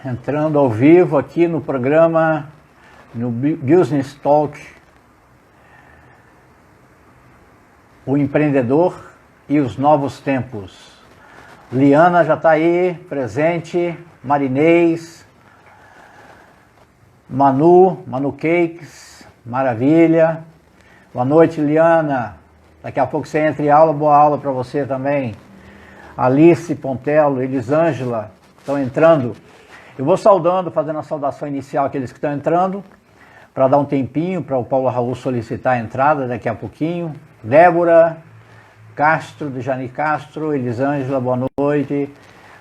entrando ao vivo aqui no programa, no Business Talk, o empreendedor e os novos tempos. Liana já está aí, presente, Marinês, Manu Cakes, maravilha. Boa noite, Liana. Daqui a pouco você entra em aula, boa aula para você também. Alice Pontello, Elisângela, estão entrando. Eu vou saudando, fazendo a saudação inicial àqueles que estão entrando, para dar um tempinho para o Paulo Raul solicitar a entrada daqui a pouquinho. Débora Castro, Dejani Castro, Elisângela, boa noite.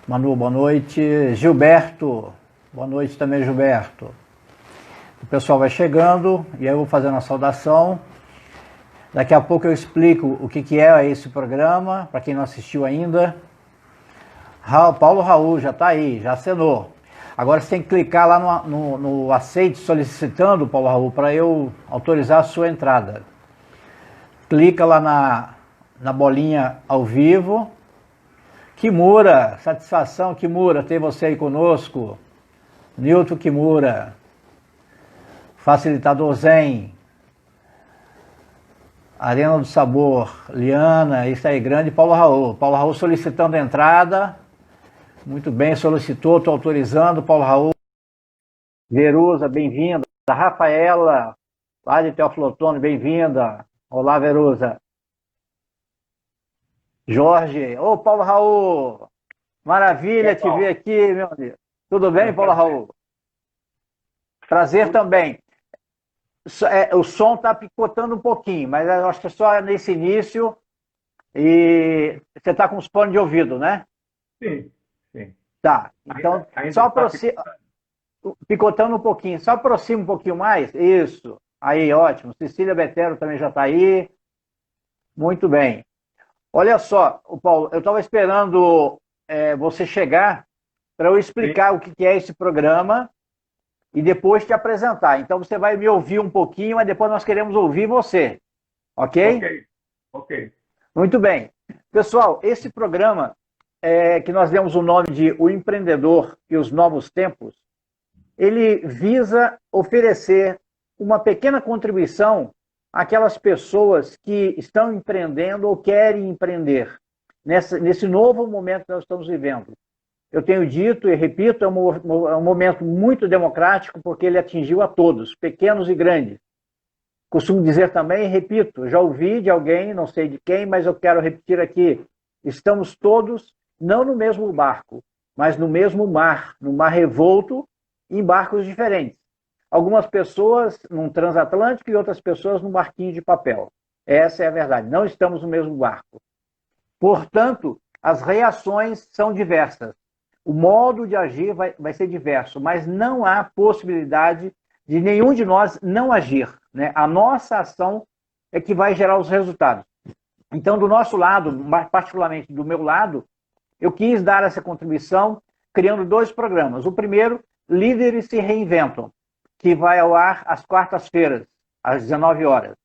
Manu, boa noite. Gilberto, boa noite também, Gilberto. O pessoal vai chegando e aí eu vou fazendo a saudação. Daqui a pouco eu explico o que é esse programa, para quem não assistiu ainda. Paulo Raul já está aí, já acenou. Agora você tem que clicar lá no aceite solicitando, Paulo Raul, para eu autorizar a sua entrada. Clica lá na bolinha ao vivo. Kimura, satisfação, Kimura, ter você aí conosco. Nilton Kimura, facilitador Zen. Arena do Sabor, Liana, isso aí, grande Paulo Raul. Paulo Raul solicitando a entrada. Muito bem, solicitou, estou autorizando, Paulo Raul. Verusa, bem-vinda. Rafaela, lá de Teoflotone, bem-vinda. Olá, Verusa. Jorge, ô Paulo Raul, maravilha te ver aqui, meu amigo. Tudo bem, Paulo Raul? Prazer também. O som está picotando um pouquinho, mas eu acho que é só nesse início. E você está com os fones de ouvido, né? Sim, sim. Tá, então ainda só aproxima, picotando um pouquinho, só aproxima um pouquinho mais. Isso, aí, ótimo. Cecília Betero também já está aí. Muito bem. Olha só, Paulo, eu estava esperando você chegar para eu explicar o que é esse programa e depois te apresentar. Então você vai me ouvir um pouquinho, mas depois nós queremos ouvir você. Ok? Ok. Muito bem. Pessoal, esse programa que nós demos o nome de O Empreendedor e os Novos Tempos, ele visa oferecer uma pequena contribuição àquelas pessoas que estão empreendendo ou querem empreender nesse novo momento que nós estamos vivendo. Eu tenho dito e repito, é um momento muito democrático porque ele atingiu a todos, pequenos e grandes. Costumo dizer também, e repito, já ouvi de alguém, não sei de quem, mas eu quero repetir aqui, estamos todos não no mesmo barco, mas no mesmo mar, no mar revolto, em barcos diferentes. Algumas pessoas num transatlântico e outras pessoas num barquinho de papel. Essa é a verdade, não estamos no mesmo barco. Portanto, as reações são diversas. O modo de agir vai ser diverso, mas não há possibilidade de nenhum de nós não agir, né? A nossa ação é que vai gerar os resultados. Então, do nosso lado, particularmente do meu lado, eu quis dar essa contribuição criando 2 programas. O primeiro, Líderes se Reinventam, que vai ao ar às quartas-feiras, às 19 horas.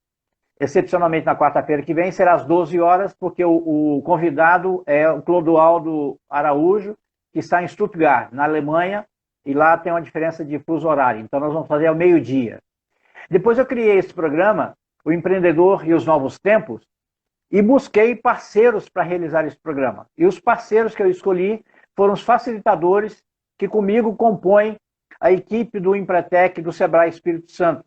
Excepcionalmente na quarta-feira que vem será às 12 horas, porque o convidado é o Clodoaldo Araújo, que está em Stuttgart, na Alemanha, e lá tem uma diferença de fuso horário. Então nós vamos fazer ao meio-dia. Depois eu criei esse programa, O Empreendedor e os Novos Tempos, e busquei parceiros para realizar esse programa. E os parceiros que eu escolhi foram os facilitadores que comigo compõem a equipe do Empretec do Sebrae Espírito Santo.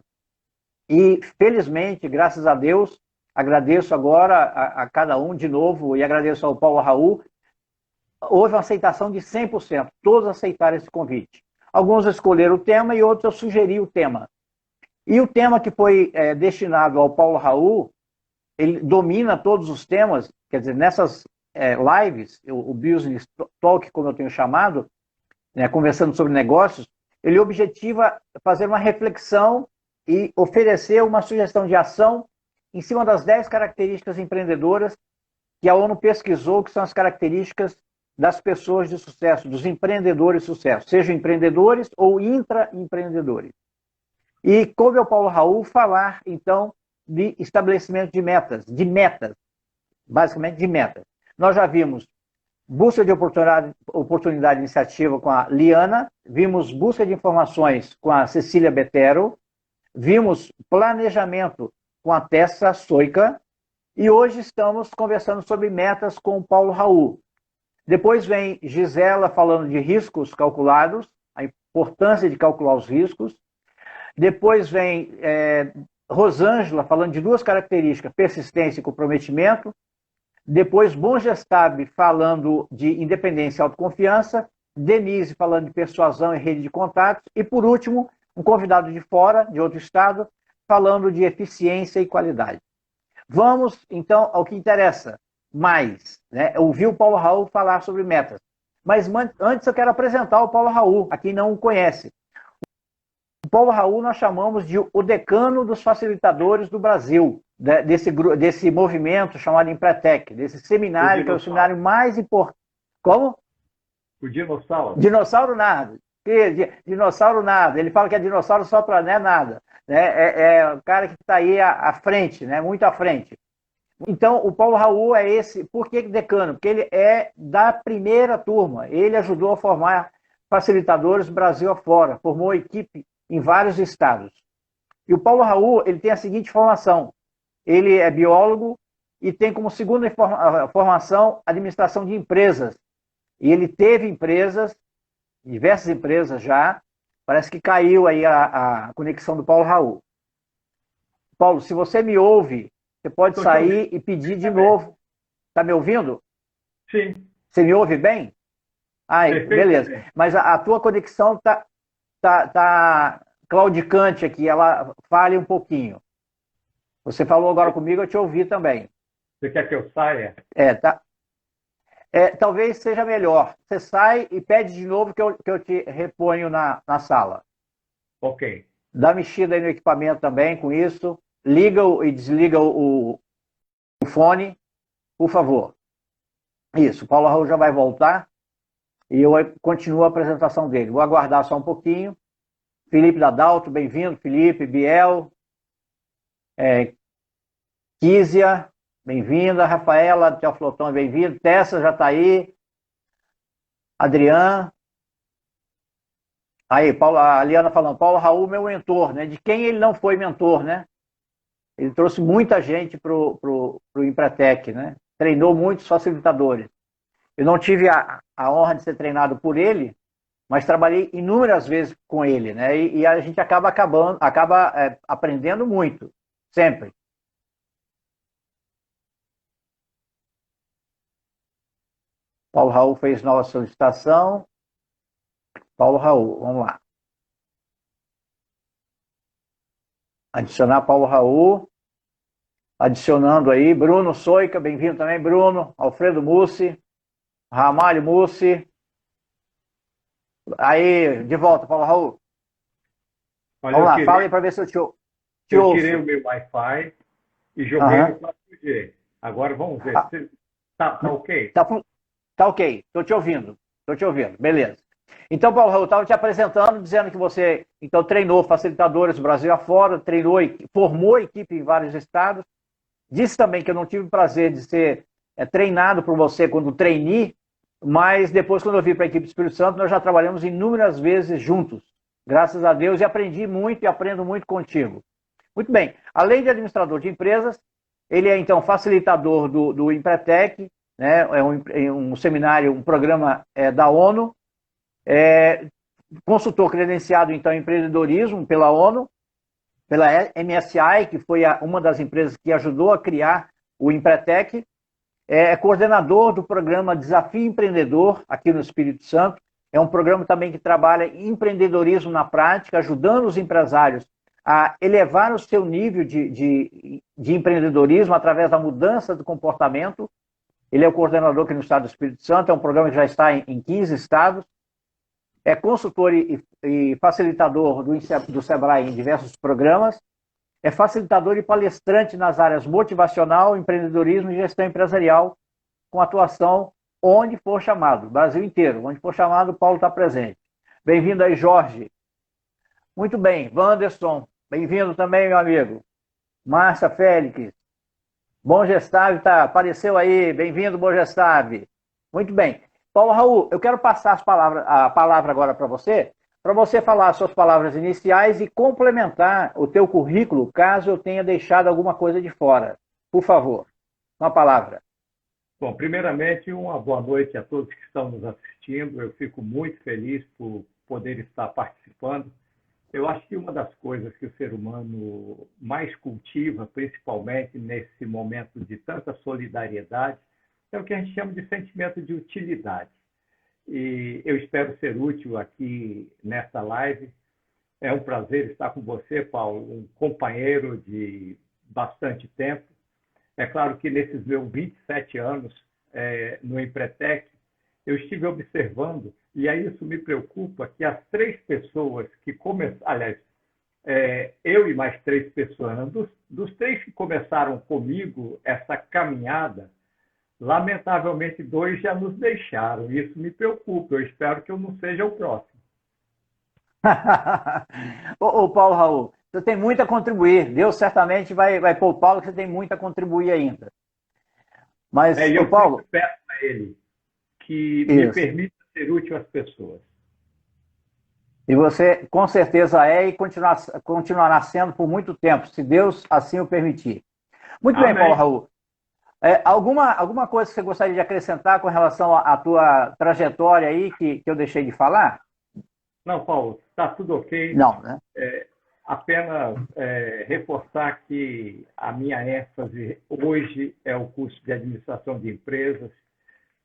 E, felizmente, graças a Deus, agradeço agora a cada um de novo e agradeço ao Paulo Raul, houve uma aceitação de 100%. Todos aceitaram esse convite. Alguns escolheram o tema e outros eu sugeri o tema. E o tema que foi destinado ao Paulo Raul, ele domina todos os temas, quer dizer, nessas lives, o Business Talk, como eu tenho chamado, conversando sobre negócios, ele objetiva fazer uma reflexão e oferecer uma sugestão de ação em cima das 10 características empreendedoras que a ONU pesquisou, que são as características das pessoas de sucesso, dos empreendedores de sucesso, sejam empreendedores ou intraempreendedores. E coube ao Paulo Raul falar, então, de estabelecimento de metas, basicamente de metas. Nós já vimos busca de oportunidade e iniciativa com a Liana, vimos busca de informações com a Cecília Betero, vimos planejamento com a Tessa Soica, e hoje estamos conversando sobre metas com o Paulo Raul. Depois vem Gisela falando de riscos calculados, a importância de calcular os riscos. Depois vem Rosângela falando de duas características, persistência e comprometimento. Depois Bom Gestab falando de independência e autoconfiança. Denise falando de persuasão e rede de contatos. E por último, um convidado de fora, de outro estado, falando de eficiência e qualidade. Vamos, então, ao que interessa mais, né? Ouvir o Paulo Raul falar sobre metas. Mas antes eu quero apresentar o Paulo Raul, a quem não o conhece. O Paulo Raul nós chamamos de o decano dos facilitadores do Brasil, desse movimento chamado Empretec, desse seminário, que é o seminário mais importante. Como? O dinossauro. Dinossauro nada. Dinossauro nada. Ele fala que é dinossauro só para não é nada. É o cara que está aí à frente, né? Muito à frente. Então, o Paulo Raul é esse. Por que decano? Porque ele é da primeira turma. Ele ajudou a formar facilitadores Brasil afora. Formou equipe em vários estados. E o Paulo Raul, ele tem a seguinte formação. Ele é biólogo e tem como segunda formação administração de empresas. E ele teve empresas, diversas empresas já. Parece que caiu aí a conexão do Paulo Raul. Paulo, se você me ouve, você pode sair e pedir de novo. Está me ouvindo? Sim. Você me ouve bem? Beleza. Mas a tua conexão tá claudicante aqui, ela falha um pouquinho. Você falou agora comigo, eu te ouvi também. Você quer que eu saia? Tá. Talvez seja melhor. Você sai e pede de novo que eu te reponho na sala. Ok. Dá mexida aí no equipamento também com isso. Liga e desliga o fone, por favor. Isso, o Paulo Raul já vai voltar e eu continuo a apresentação dele. Vou aguardar só um pouquinho. Felipe Dadalto, bem-vindo. Felipe, Biel, Kísia, bem-vinda. Rafaela Teoflotão, bem-vindo. Tessa já está aí. Adriano. Aí, a Liana falando, Paulo Raul, meu mentor, né? De quem ele não foi mentor, né? Ele trouxe muita gente para o Empretec, né? Treinou muitos facilitadores. Eu não tive a honra de ser treinado por ele, mas trabalhei inúmeras vezes com ele, né? E a gente acaba aprendendo muito, sempre. Paulo Raul fez nova solicitação. Paulo Raul, vamos lá. Adicionar Paulo Raul. Adicionando aí, Bruno Soica, bem-vindo também, Bruno. Alfredo Mussi, Ramalho Mussi. Aí, de volta, Paulo Raul. Olha, vamos lá, fala aí para ver se eu te ouço. Eu tirei o meu Wi-Fi e joguei no 4G. Agora vamos ver. Tá ok? Tá ok, estou te ouvindo. Beleza. Então, Paulo Raul, estava te apresentando, dizendo que você então treinou facilitadores Brasil afora, formou equipe em vários estados. Disse também que eu não tive o prazer de ser treinado por você quando trainee, mas depois, quando eu vim para a equipe do Espírito Santo, nós já trabalhamos inúmeras vezes juntos, graças a Deus, e aprendi muito e aprendo muito contigo. Muito bem, além de administrador de empresas, ele é então facilitador do Empretec, né? É um seminário, um programa da ONU, consultor credenciado então em empreendedorismo pela ONU, pela MSI, que foi uma das empresas que ajudou a criar o Empretec, é coordenador do programa Desafio Empreendedor aqui no Espírito Santo. É um programa também que trabalha em empreendedorismo na prática, ajudando os empresários a elevar o seu nível de empreendedorismo através da mudança do comportamento. Ele é o coordenador aqui no estado do Espírito Santo, é um programa que já está em 15 estados. É consultor e facilitador do Sebrae em diversos programas. É facilitador e palestrante nas áreas motivacional, empreendedorismo e gestão empresarial, com atuação onde for chamado, Brasil inteiro. Onde for chamado, Paulo está presente. Bem-vindo aí, Jorge. Muito bem, Wanderson, bem-vindo também, meu amigo. Márcia Félix. Bom Gestave, apareceu aí. Bem-vindo, Bom Gestave. Muito bem. Paulo Raul, eu quero passar a palavra agora para você falar as suas palavras iniciais e complementar o teu currículo, caso eu tenha deixado alguma coisa de fora. Por favor, uma palavra. Bom, primeiramente, uma boa noite a todos que estão nos assistindo. Eu fico muito feliz por poder estar participando. Eu acho que uma das coisas que o ser humano mais cultiva, principalmente nesse momento de tanta solidariedade, é o que a gente chama de sentimento de utilidade. E eu espero ser útil aqui nesta live. É um prazer estar com você, Paulo, um companheiro de bastante tempo. É claro que nesses meus 27 anos no Empretec, eu estive observando, e aí isso me preocupa, que as 3 pessoas que começaram, aliás, eu e mais 3 pessoas, dos 3 que começaram comigo essa caminhada, lamentavelmente 2 já nos deixaram. Isso me preocupa, eu espero que eu não seja o próximo. Ô, Paulo Raul, você tem muito a contribuir. Deus certamente vai pôr o Paulo, que você tem muito a contribuir ainda. Mas, E ô eu Paulo. sempre peço a ele que me Isso. permita ser útil às pessoas. E você com certeza é e continuará sendo por muito tempo, se Deus assim o permitir. Muito bem, Paulo Amém. Raul. Alguma coisa que você gostaria de acrescentar com relação à tua trajetória aí que eu deixei de falar? Não, Paulo, está tudo ok. Não, né? Apenas reforçar que a minha ênfase hoje é o curso de administração de empresas.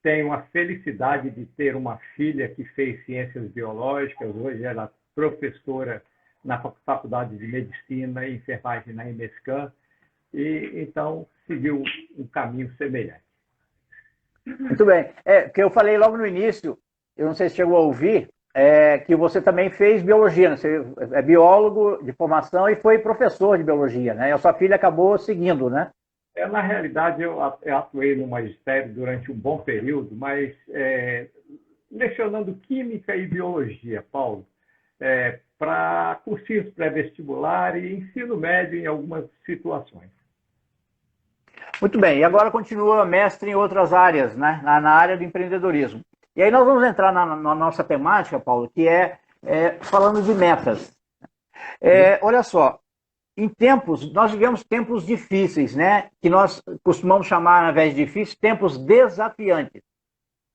Tenho a felicidade de ter uma filha que fez ciências biológicas, hoje ela é professora na Faculdade de Medicina e Enfermagem na IMESCAM, e então seguiu um caminho semelhante. Muito bem. Que eu falei logo no início, eu não sei se chegou a ouvir, que você também fez biologia, né? Você é biólogo de formação e foi professor de biologia, né? E a sua filha acabou seguindo, né? Na realidade, eu atuei no magistério durante um bom período, mas lecionando química e biologia, Paulo, para cursinhos pré-vestibular e ensino médio em algumas situações. Muito bem, e agora continua mestre em outras áreas, né? Na área do empreendedorismo. E aí nós vamos entrar na nossa temática, Paulo, que falando de metas. Olha só, nós vivemos tempos difíceis, né? Que nós costumamos chamar, ao invés de difíceis, tempos desafiantes.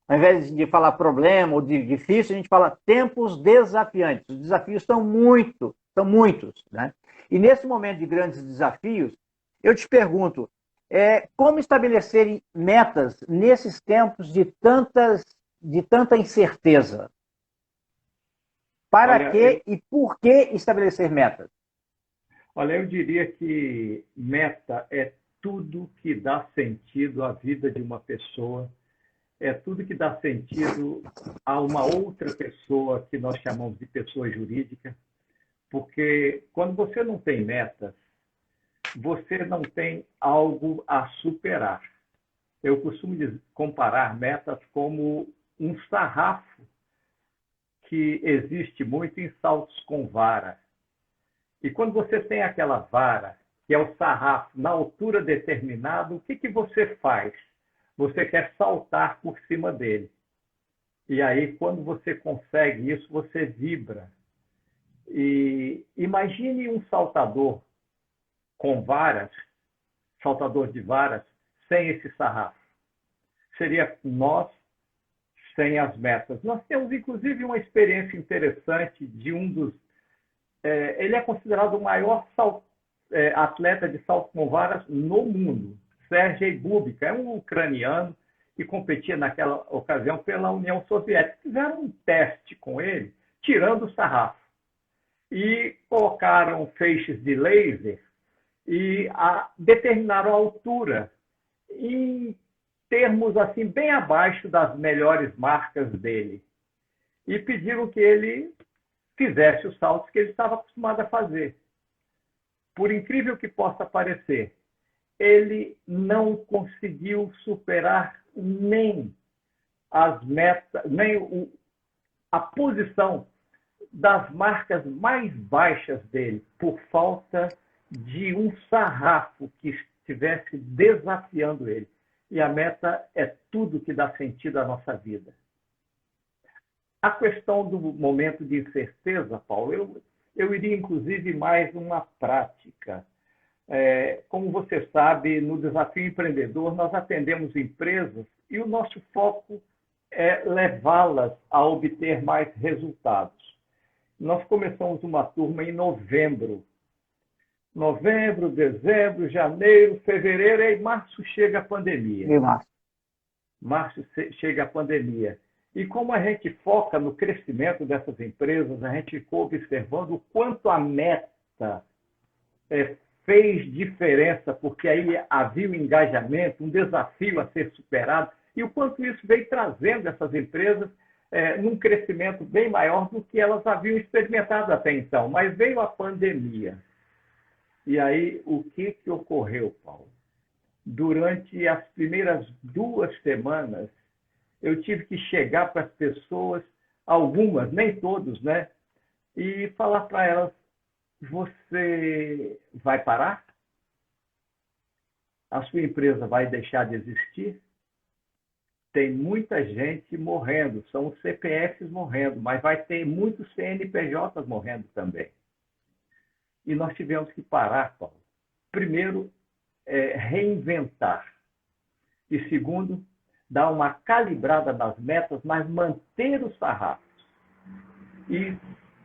Ao invés de falar problema ou de difícil, a gente fala tempos desafiantes. Os desafios são muitos, né? E nesse momento de grandes desafios, eu te pergunto, como estabelecer metas nesses tempos de tanta incerteza? Para que e por que estabelecer metas? Olha, eu diria que meta é tudo que dá sentido à vida de uma pessoa, é tudo que dá sentido a uma outra pessoa que nós chamamos de pessoa jurídica, porque quando você não tem metas, você não tem algo a superar. Eu costumo comparar metas como um sarrafo que existe muito em saltos com vara. E quando você tem aquela vara, que é o sarrafo, na altura determinada, o que você faz? Você quer saltar por cima dele. E aí, quando você consegue isso, você vibra. E imagine um saltador com varas, saltador de varas, sem esse sarrafo. Seria nós sem as metas. Nós temos, inclusive, uma experiência interessante de um dos... ele é considerado o maior atleta de salto com varas no mundo. Sergei Bubka é um ucraniano que competia naquela ocasião pela União Soviética. Fizeram um teste com ele, tirando o sarrafo. E colocaram feixes de laser e determinaram a altura em termos assim bem abaixo das melhores marcas dele. E pediram que ele fizesse os saltos que ele estava acostumado a fazer. Por incrível que possa parecer, ele não conseguiu superar nem as metas, nem a posição das marcas mais baixas dele, por falta de um sarrafo que estivesse desafiando ele. E a meta é tudo que dá sentido à nossa vida. A questão do momento de incerteza, Paulo, eu iria inclusive mais uma prática. Como você sabe, no Desafio Empreendedor, nós atendemos empresas e o nosso foco é levá-las a obter mais resultados. Nós começamos uma turma em novembro. Novembro, dezembro, janeiro, fevereiro, e março chega a pandemia. Março chega a pandemia. E como a gente foca no crescimento dessas empresas, a gente ficou observando o quanto a meta fez diferença, porque aí havia um engajamento, um desafio a ser superado, e o quanto isso veio trazendo essas empresas num crescimento bem maior do que elas haviam experimentado até então. Mas veio a pandemia. E aí, o que ocorreu, Paulo? Durante as primeiras 2 semanas, eu tive que chegar para as pessoas, algumas, nem todos, né? E falar para elas, você vai parar? A sua empresa vai deixar de existir? Tem muita gente morrendo, são os CPFs morrendo, mas vai ter muitos CNPJs morrendo também. E nós tivemos que parar, Paulo. Primeiro, reinventar. E segundo, dar uma calibrada nas metas, mas manter os sarrafos. E,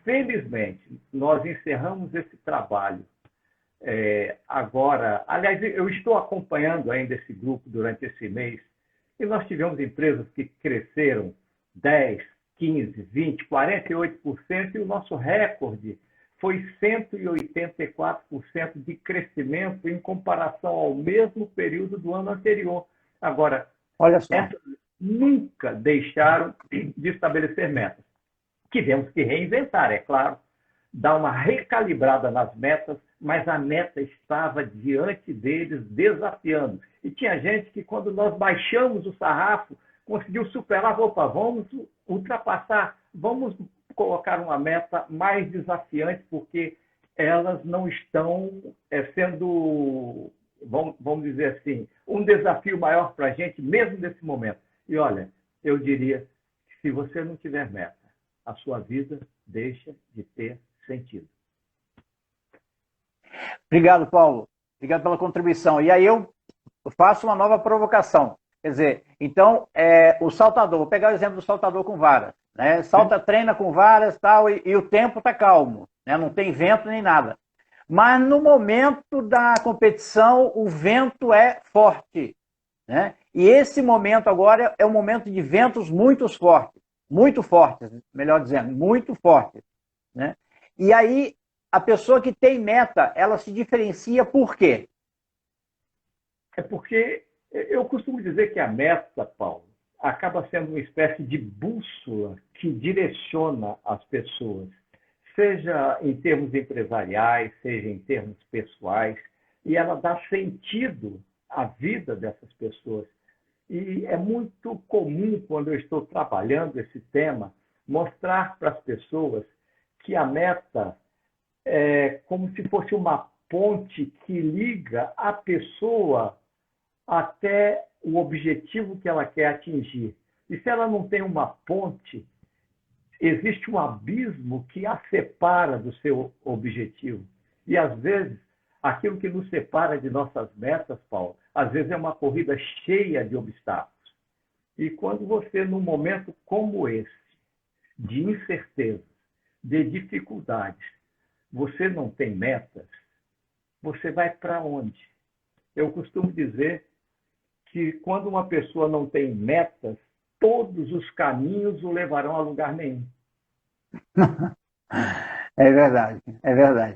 felizmente, nós encerramos esse trabalho agora. Aliás, eu estou acompanhando ainda esse grupo durante esse mês, e nós tivemos empresas que cresceram 10, 15, 20, 48%, e o nosso recorde foi 184% de crescimento em comparação ao mesmo período do ano anterior. Agora, olha só, essas nunca deixaram de estabelecer metas. Tivemos que reinventar, é claro, dar uma recalibrada nas metas, mas a meta estava diante deles, desafiando. E tinha gente que, quando nós baixamos o sarrafo, conseguiu superar, opa, vamos ultrapassar, vamos colocar uma meta mais desafiante, porque elas não estão sendo, vamos dizer assim, um desafio maior para a gente, mesmo nesse momento. E olha, eu diria que se você não tiver meta, a sua vida deixa de ter sentido. Obrigado, Paulo. Obrigado pela contribuição. E aí eu faço uma nova provocação. Quer dizer, então, o saltador, vou pegar o exemplo do saltador com varas, né? Salta, treina com varas tal, e o tempo está calmo, né? Não tem vento nem nada. Mas no momento da competição, o vento é forte, né? E esse momento agora é um momento de ventos muito fortes, melhor dizendo, muito fortes, né? E aí, a pessoa que tem meta, ela se diferencia por quê? É porque eu costumo dizer que a meta, Paulo, acaba sendo uma espécie de bússola que direciona as pessoas, seja em termos empresariais, seja em termos pessoais, e ela dá sentido à vida dessas pessoas. E é muito comum, quando eu estou trabalhando esse tema, mostrar para as pessoas que a meta é como se fosse uma ponte que liga a pessoa até o objetivo que ela quer atingir. E se ela não tem uma ponte, existe um abismo que a separa do seu objetivo. E, às vezes, aquilo que nos separa de nossas metas, Paulo, às vezes é uma corrida cheia de obstáculos. E quando você, num momento como esse, de incerteza, de dificuldades, você não tem metas, você vai para onde? Eu costumo dizer que quando uma pessoa não tem metas, todos os caminhos o levarão a lugar nenhum. É verdade, é verdade.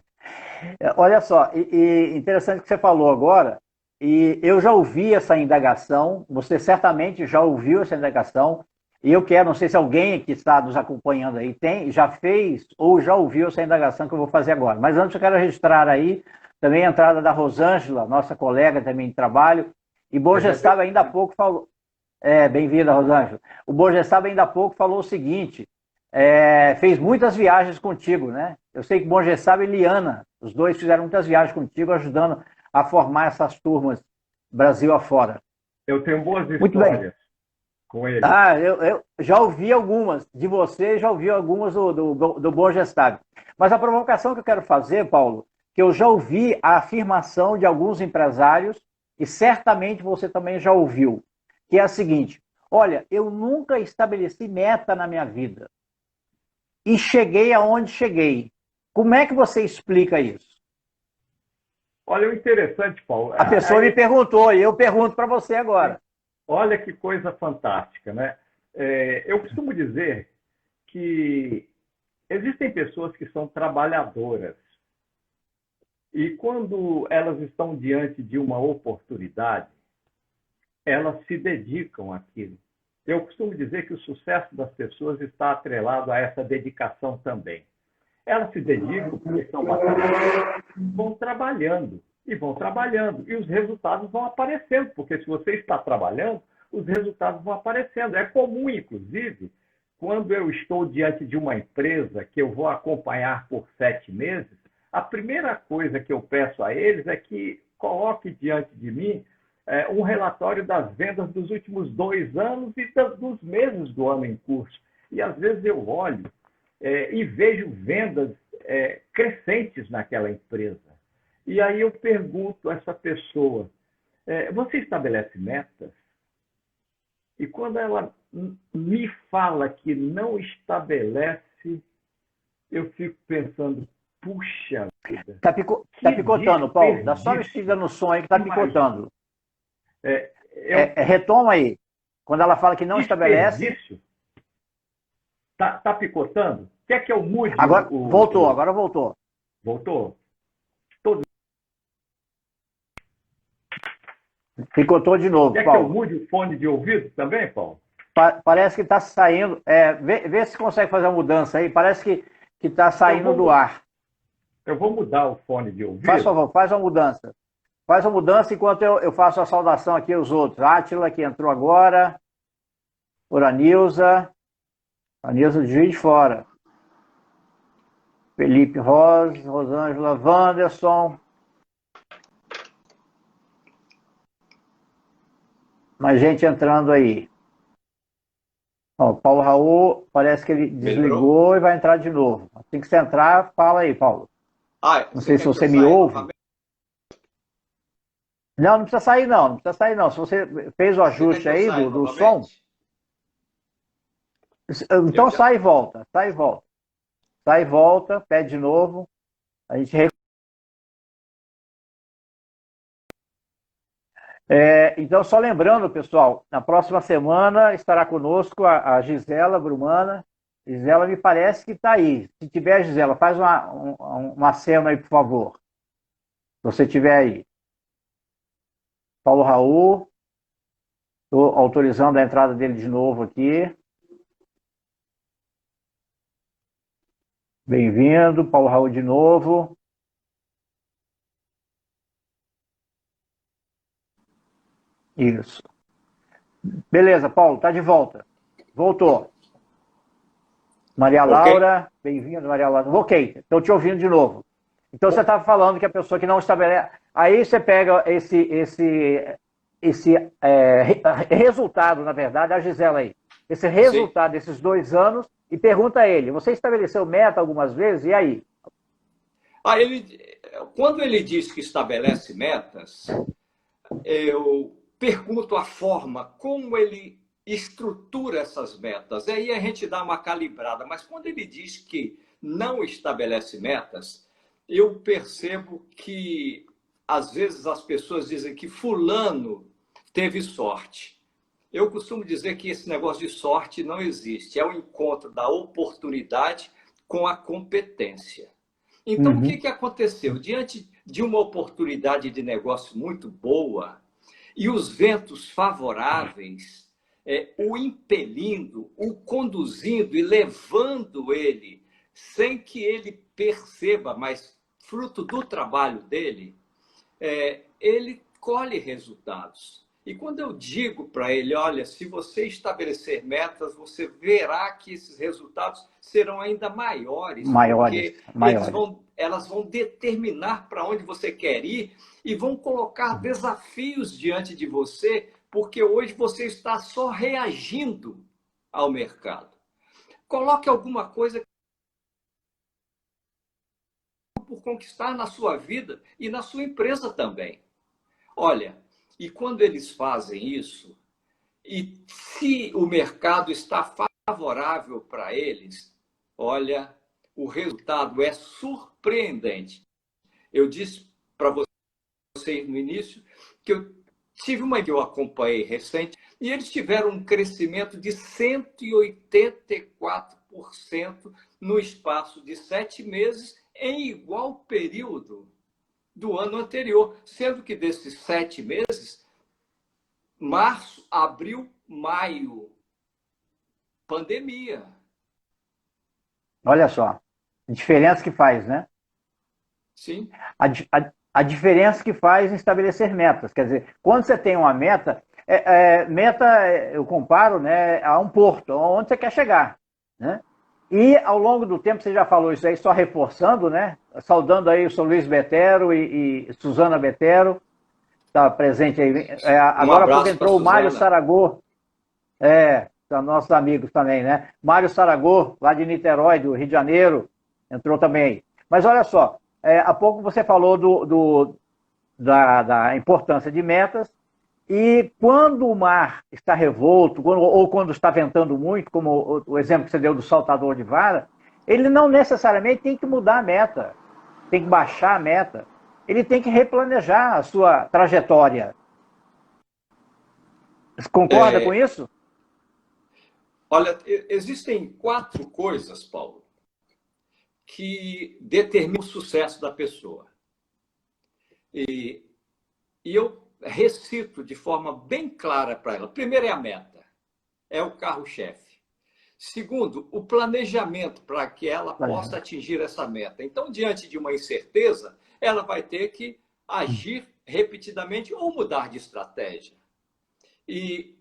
Olha só, interessante o que você falou agora, e eu já ouvi essa indagação, você certamente já ouviu essa indagação, e eu quero, não sei se alguém que está nos acompanhando aí já fez ou já ouviu essa indagação que eu vou fazer agora. Mas antes eu quero registrar aí também a entrada da Rosângela, nossa colega também de trabalho, e Borgestava ainda há pouco falou... bem-vinda, Rosângela. O Borgestava ainda há pouco falou o seguinte, fez muitas viagens contigo, né? Eu sei que Borgestava e Liana, os dois fizeram muitas viagens contigo, ajudando a formar essas turmas Brasil afora. Eu tenho boas Muito bem. histórias com ele. Ah, eu já ouvi algumas de você, já ouvi algumas do Boa Gestade. Mas a provocação que eu quero fazer, Paulo, que eu já ouvi a afirmação de alguns empresários, e certamente você também já ouviu, que é a seguinte: olha, eu nunca estabeleci meta na minha vida e cheguei aonde cheguei. Como é que você explica isso? Olha, o interessante, Paulo. A pessoa me perguntou e eu pergunto para você agora. Olha que coisa fantástica, né? Eu costumo dizer que existem pessoas que são trabalhadoras e quando elas estão diante de uma oportunidade, elas se dedicam àquilo. Eu costumo dizer que o sucesso das pessoas está atrelado a essa dedicação também. Elas se dedicam porque são batalhadoras, vão trabalhando e vão trabalhando e os resultados vão aparecendo, porque se você está trabalhando, os resultados vão aparecendo. É comum, inclusive, quando eu estou diante de uma empresa que eu vou acompanhar por 7 meses, a primeira coisa que eu peço a eles é que coloque diante de mim um relatório das vendas dos últimos 2 anos e dos meses do ano em curso. E às vezes eu olho e vejo vendas crescentes naquela empresa. E aí eu pergunto a essa pessoa, você estabelece metas? E quando ela me fala que não estabelece, eu fico pensando, puxa vida. Está picotando, Paulo. Dá só uma mexida no som aí que está picotando. Retoma aí. Quando ela fala que não estabelece... Está picotando? Quer que eu mude? Agora voltou, agora voltou. Voltou? Picotou de novo, Quer Paulo. que eu mude o fone de ouvido também, Paulo? Parece que está saindo... vê se consegue fazer uma mudança aí. Parece que está saindo do ar. Eu vou mudar o fone de ouvido. Faz favor, faz uma mudança. Faz uma mudança enquanto eu faço a saudação aqui aos outros. Átila, que entrou agora. Oranilza. Anilza de Juiz de Fora. Felipe Rosângela, Wanderson. Mais gente entrando aí. Ó, Paulo Raul, parece que ele desligou e vai entrar de novo. Assim que você entrar, fala aí, Paulo. Não sei se você me ouve. Não, não precisa sair não, não precisa sair não. Se você fez o ajuste aí do som, então sai e volta, sai e volta. Sai e volta, pede de novo. A gente então, só lembrando, pessoal, na próxima semana estará conosco a Gisela Brumana. Gisela me parece que está aí. Se tiver, Gisela, faz uma cena aí, por favor. Se você estiver aí. Paulo Raul. Estou autorizando a entrada dele de novo aqui. Bem-vindo, Paulo Raul de novo. Isso. Beleza, Paulo, tá de volta. Voltou. Maria Laura, bem-vinda, Maria Laura. Ok, estou te ouvindo de novo. Então você estava falando que a pessoa que não estabelece... Aí você pega esse resultado, na verdade, a Gisela aí. Esse resultado desses 2 anos e pergunta a ele, você estabeleceu meta algumas vezes? E aí? Quando ele diz que estabelece metas, eu pergunto a forma como ele estrutura essas metas. Aí a gente dá uma calibrada. Mas quando ele diz que não estabelece metas, eu percebo que, às vezes, as pessoas dizem que fulano teve sorte. Eu costumo dizer que esse negócio de sorte não existe. É o encontro da oportunidade com a competência. Então, o que aconteceu? Diante de uma oportunidade de negócio muito boa e os ventos favoráveis, o impelindo, o conduzindo e levando ele, sem que ele perceba, mas fruto do trabalho dele, ele colhe resultados. E quando eu digo para ele, olha, se você estabelecer metas, você verá que esses resultados serão ainda maiores. Porque elas vão determinar para onde você quer ir e vão colocar desafios diante de você porque hoje você está só reagindo ao mercado. Coloque alguma coisa por conquistar na sua vida e na sua empresa também. Olha, e quando eles fazem isso, e se o mercado está favorável para eles, olha, o resultado é surpreendente. Eu disse para vocês no início que eu tive uma que eu acompanhei recente e eles tiveram um crescimento de 184% no espaço de 7 meses em igual período do ano anterior, sendo que desses 7 meses, março, abril, maio, pandemia. Olha só, a diferença que faz, né? Sim. A diferença que faz em estabelecer metas. Quer dizer, quando você tem uma meta, eu comparo, né, a um porto, onde você quer chegar, né? E ao longo do tempo, você já falou isso aí, só reforçando, né? Saudando aí o São Luís Betero e Suzana Betero, está presente aí. Agora há pouco entrou o Mário Saragô, são nossos amigos também, né? Mário Saragô, lá de Niterói, do Rio de Janeiro, entrou também aí. Mas olha só, há pouco você falou da importância de metas, e quando o mar está revolto, ou quando está ventando muito, como o exemplo que você deu do saltador de vara, ele não necessariamente tem que mudar a meta, tem que baixar a meta, ele tem que replanejar a sua trajetória. Você concorda com isso? Olha, existem 4 coisas, Paulo, que determinam o sucesso da pessoa. E eu recito de forma bem clara para ela. Primeiro é a meta, é o carro-chefe. Segundo, o planejamento para que ela possa atingir essa meta. Então, diante de uma incerteza, ela vai ter que agir repetidamente ou mudar de estratégia. E,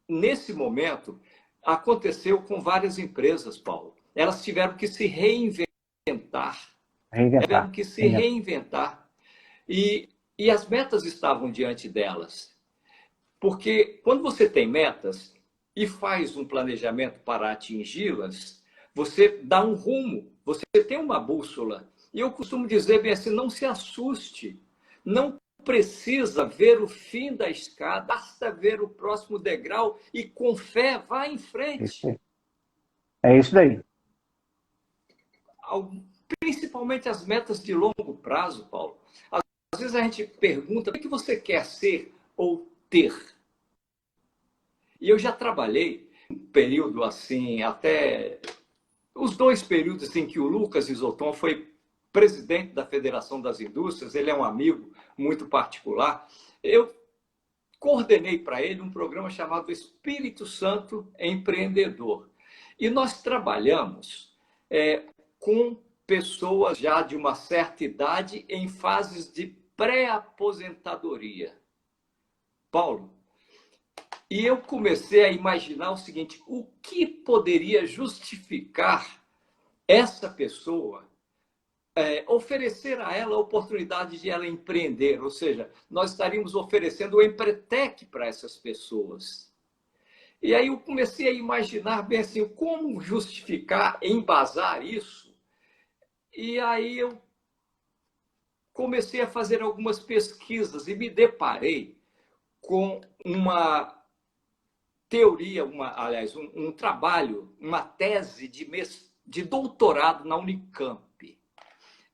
nesse momento, aconteceu com várias empresas, Paulo. Elas tiveram que se reinventar. Tiveram que se reinventar. E as metas estavam diante delas. Porque quando você tem metas e faz um planejamento para atingi-las, você dá um rumo, você tem uma bússola. E eu costumo dizer bem assim, não se assuste. Não precisa ver o fim da escada, basta ver o próximo degrau e com fé vá em frente. É isso daí. Principalmente as metas de longo prazo, Paulo. Às vezes a gente pergunta, o que você quer ser ou ter? E eu já trabalhei um período assim, até os 2 períodos em que o Lucas Isoton foi presidente da Federação das Indústrias, ele é um amigo muito particular. Eu coordenei para ele um programa chamado Espírito Santo Empreendedor. E nós trabalhamos com pessoas já de uma certa idade em fases de pré-aposentadoria. Paulo, e eu comecei a imaginar o seguinte, o que poderia justificar essa pessoa oferecer a ela a oportunidade de ela empreender, ou seja, nós estaríamos oferecendo o Empretec para essas pessoas. E aí eu comecei a imaginar bem assim, como justificar, embasar isso, e aí eu comecei a fazer algumas pesquisas e me deparei com uma teoria, aliás, um trabalho, uma tese de doutorado na Unicamp.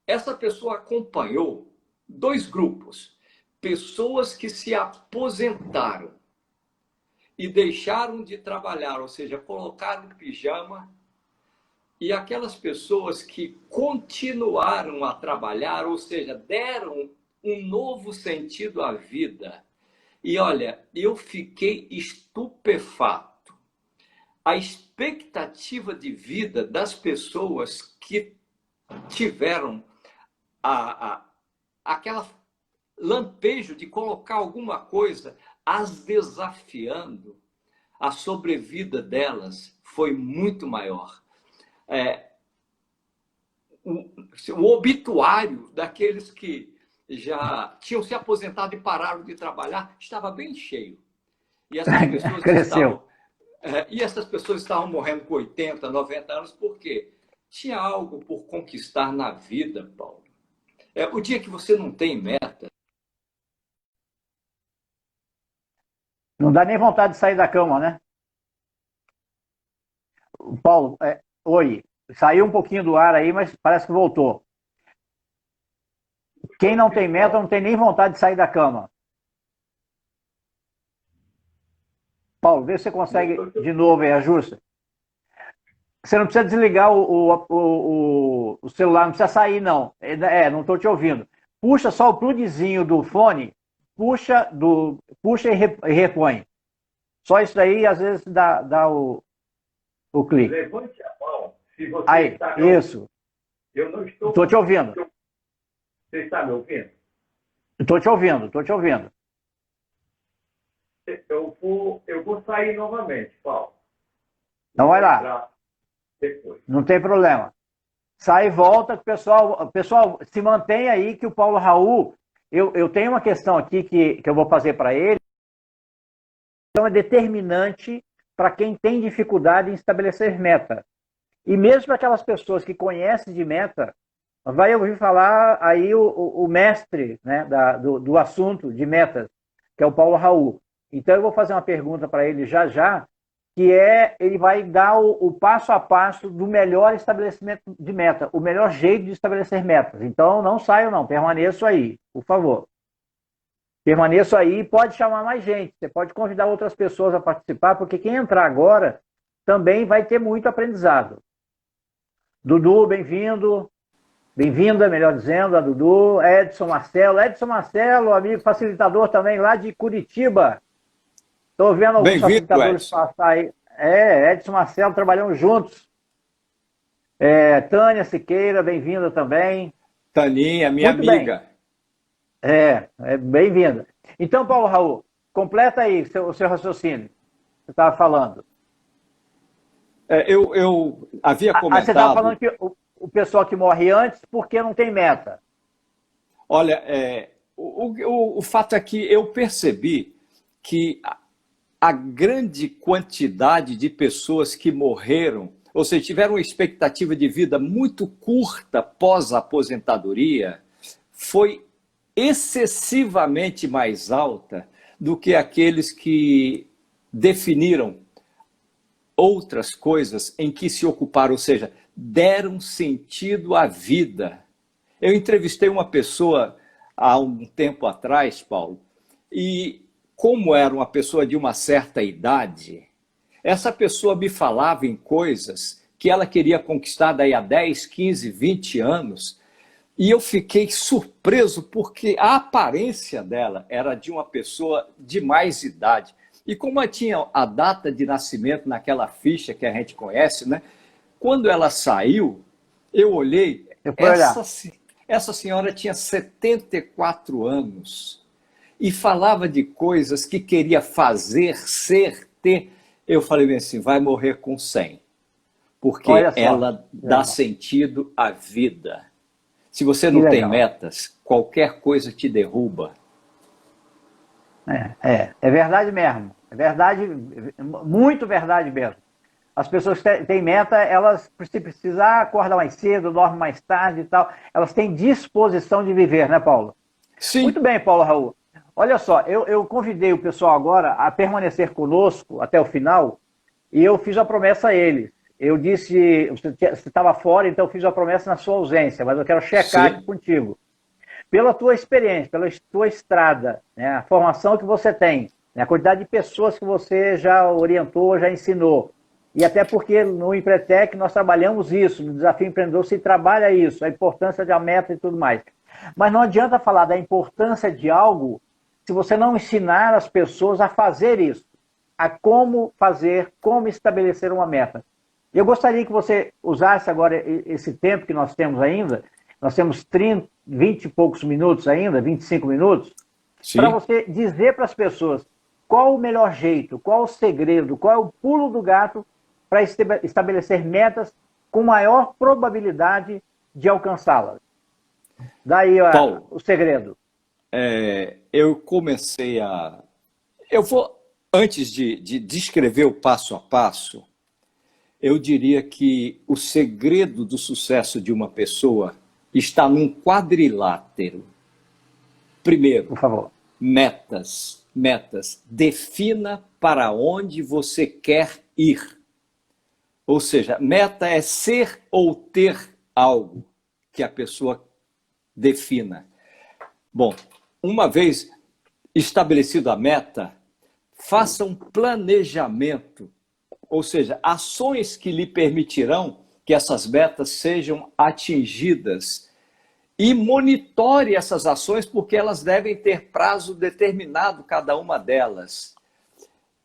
Essa pessoa acompanhou 2 grupos, pessoas que se aposentaram e deixaram de trabalhar, ou seja, colocaram pijama, e aquelas pessoas que continuaram a trabalhar, ou seja, deram um novo sentido à vida. E olha, eu fiquei estupefato. A expectativa de vida das pessoas que tiveram aquela lampejo de colocar alguma coisa as desafiando, a sobrevida delas foi muito maior. O obituário daqueles que já tinham se aposentado e pararam de trabalhar estava bem cheio. E essas pessoas Cresceu. e essas pessoas estavam morrendo com 80, 90 anos, por quê? Tinha algo por conquistar na vida, Paulo. O dia que você não tem meta. Não dá nem vontade de sair da cama, né? Paulo, oi. Saiu um pouquinho do ar aí, mas parece que voltou. Quem não tem meta não tem nem vontade de sair da cama. Paulo, vê se você consegue de novo aí, ajusta. Você não precisa desligar o celular, não precisa sair, não. Não estou te ouvindo. Puxa só o plugzinho do fone, puxa e repõe. Só isso daí, às vezes, dá o clique. Levante a mão se você aí, está... Isso. Eu não estou... Estou te ouvindo. Você está me ouvindo? Estou te ouvindo. Eu vou sair novamente, Paulo. Então vai lá. Depois. Não tem problema. Sai e volta, pessoal, se mantém aí que o Paulo Raul, eu tenho uma questão aqui que eu vou fazer para ele, então é determinante para quem tem dificuldade em estabelecer meta. E mesmo para aquelas pessoas que conhecem de meta, vai ouvir falar aí o mestre, né, do assunto de metas, que é o Paulo Raul. Então eu vou fazer uma pergunta para ele já, que ele vai dar o passo a passo do melhor estabelecimento de meta, o melhor jeito de estabelecer metas. Então não saiam não, permaneçam aí, por favor. Permaneçam aí e pode chamar mais gente, você pode convidar outras pessoas a participar, porque quem entrar agora também vai ter muito aprendizado. Dudu, bem-vindo. Bem-vinda, melhor dizendo, a Dudu. Edson Marcelo, amigo facilitador também lá de Curitiba. Estou vendo alguns facilitadores passar aí. Edson Marcelo, trabalhamos juntos. Tânia Siqueira, bem-vinda também. Taninha, minha amiga. Bem-vinda. Então, Paulo Raul, completa aí o seu raciocínio que você estava falando. Eu havia comentado... Você estava falando que o pessoal que morre antes porque não tem meta. Olha, o fato é que eu percebi que a grande quantidade de pessoas que morreram, ou seja, tiveram uma expectativa de vida muito curta pós-aposentadoria, foi excessivamente mais alta do que aqueles que definiram outras coisas em que se ocuparam, ou seja, deram sentido à vida. Eu entrevistei uma pessoa há um tempo atrás, Paulo, e como era uma pessoa de uma certa idade, essa pessoa me falava em coisas que ela queria conquistar daí a 10, 15, 20 anos, e eu fiquei surpreso porque a aparência dela era de uma pessoa de mais idade. E como ela tinha a data de nascimento naquela ficha que a gente conhece, né? Quando ela saiu, eu olhei, essa senhora tinha 74 anos e falava de coisas que queria fazer, ser, ter. Eu falei bem assim, vai morrer com 100, porque ela dá sentido à vida. Se você não tem metas, qualquer coisa te derruba. É verdade mesmo. É verdade, muito verdade mesmo. As pessoas que têm meta, elas, se precisar, acordam mais cedo, dormem mais tarde e tal. Elas têm disposição de viver, né, Paulo? Sim. Muito bem, Paulo Raul. Olha só, eu convidei o pessoal agora a permanecer conosco até o final e eu fiz a promessa a eles. Eu disse, você estava fora, então eu fiz a promessa na sua ausência, mas eu quero checar aqui contigo. Pela tua experiência, pela tua estrada, né, a formação que você tem, né, a quantidade de pessoas que você já orientou, já ensinou, e até porque no Empretec nós trabalhamos isso, no Desafio Empreendedor se trabalha isso, a importância da meta e tudo mais. Mas não adianta falar da importância de algo se você não ensinar as pessoas a fazer isso, a como fazer, como estabelecer uma meta. Eu gostaria que você usasse agora esse tempo que nós temos ainda, nós temos 20 e poucos minutos ainda, 25 minutos, para você dizer para as pessoas qual o melhor jeito, qual o segredo, qual é o pulo do gato para estabelecer metas com maior probabilidade de alcançá-las. Daí Paulo, o segredo. Eu comecei a... Eu vou antes de descrever o passo a passo, eu diria que o segredo do sucesso de uma pessoa está num quadrilátero. Primeiro, por favor. Metas. Metas. Defina para onde você quer ir. Ou seja, meta é ser ou ter algo que a pessoa defina. Bom, uma vez estabelecida a meta, faça um planejamento, ou seja, ações que lhe permitirão que essas metas sejam atingidas. E monitore essas ações, porque elas devem ter prazo determinado, cada uma delas.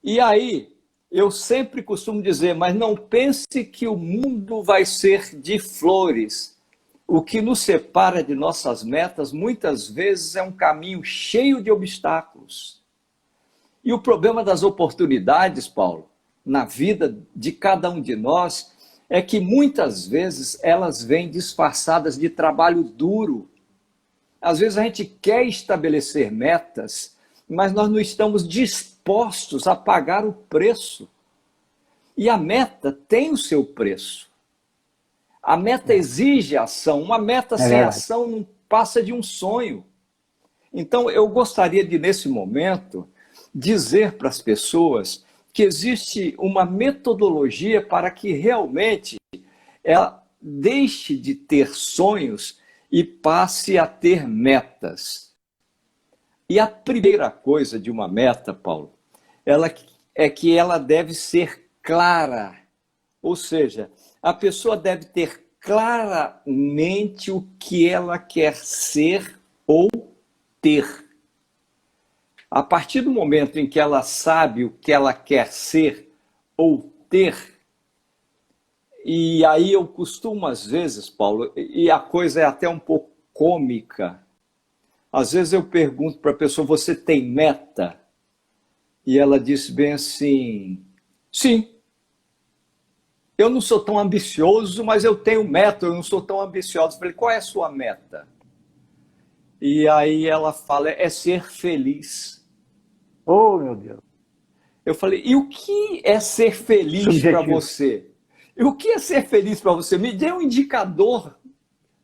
E aí, eu sempre costumo dizer, mas não pense que o mundo vai ser de flores. O que nos separa de nossas metas, muitas vezes, é um caminho cheio de obstáculos. E o problema das oportunidades, Paulo, na vida de cada um de nós, é que muitas vezes elas vêm disfarçadas de trabalho duro. Às vezes a gente quer estabelecer metas, mas nós não estamos dispostos a pagar o preço. E a meta tem o seu preço. A meta exige ação. Uma meta sem ação não passa de um sonho. Então eu gostaria de, nesse momento, dizer para as pessoas que existe uma metodologia para que realmente ela deixe de ter sonhos e passe a ter metas. E a primeira coisa de uma meta, Paulo, é que ela deve ser clara. Ou seja, a pessoa deve ter claramente o que ela quer ser ou ter. A partir do momento em que ela sabe o que ela quer ser ou ter, e aí eu costumo, às vezes, Paulo, e a coisa é até um pouco cômica, às vezes eu pergunto para a pessoa, você tem meta? E ela diz bem assim, sim, eu não sou tão ambicioso, mas eu tenho meta, eu não sou tão ambicioso. Eu falei, qual é a sua meta? E aí ela fala, é ser feliz. Oh, meu Deus. Eu falei, e o que é ser feliz para você? E o que é ser feliz para você? Me dê um indicador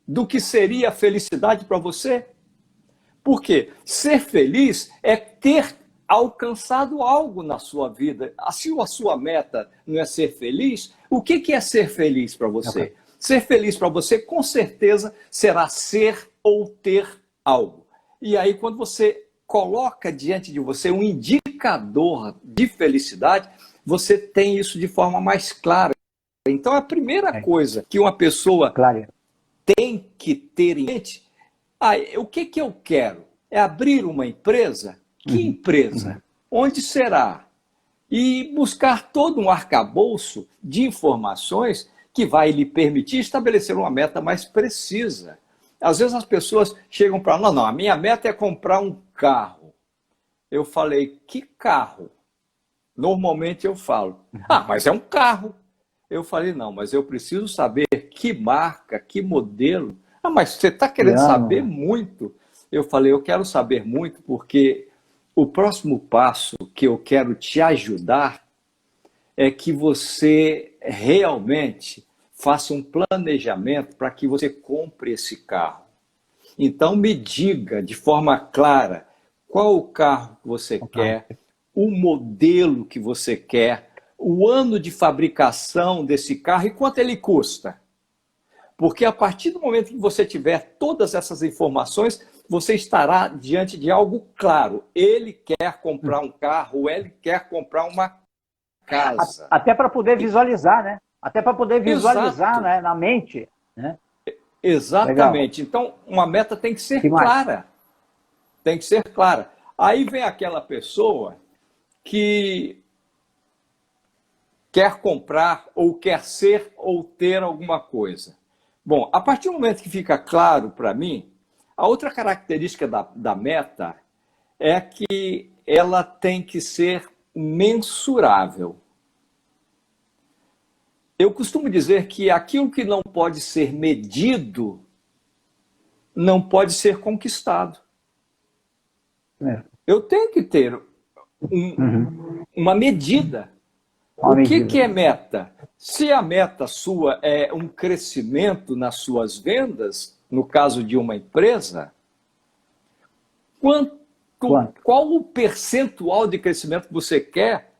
do que seria a felicidade para você. Por quê? Ser feliz é ter alcançado algo na sua vida. Se a sua meta não é ser feliz, o que é ser feliz para você? Okay. Ser feliz para você, com certeza, será ser ou ter algo. E aí, quando você coloca diante de você um indicador de felicidade, você tem isso de forma mais clara. Então, a primeira coisa que uma pessoa tem que ter em mente, o que eu quero? É abrir uma empresa? Que empresa? Onde será? E buscar todo um arcabouço de informações que vai lhe permitir estabelecer uma meta mais precisa. Às vezes as pessoas chegam para não, a minha meta é comprar um carro. Eu falei, que carro? Normalmente eu falo, mas é um carro. Eu falei, não, mas eu preciso saber que marca, que modelo. Mas você está querendo saber muito. Eu falei, eu quero saber muito porque o próximo passo que eu quero te ajudar é que você realmente faça um planejamento para que você compre esse carro. Então me diga de forma clara qual o carro que você quer, o modelo que você quer, o ano de fabricação desse carro e quanto ele custa. Porque a partir do momento que você tiver todas essas informações, você estará diante de algo claro. Ele quer comprar um carro, ele quer comprar uma casa. Até para poder visualizar, né? Até para poder visualizar, né, na mente. Né? Exatamente. Legal. Então, uma meta tem que ser clara. Tem que ser clara. Aí vem aquela pessoa que quer comprar ou quer ser ou ter alguma coisa. Bom, a partir do momento que fica claro para mim, a outra característica da meta é que ela tem que ser mensurável. Eu costumo dizer que aquilo que não pode ser medido não pode ser conquistado. Eu tenho que ter uma medida. Que é meta? Se a meta sua é um crescimento nas suas vendas, no caso de uma empresa, qual o percentual de crescimento que você quer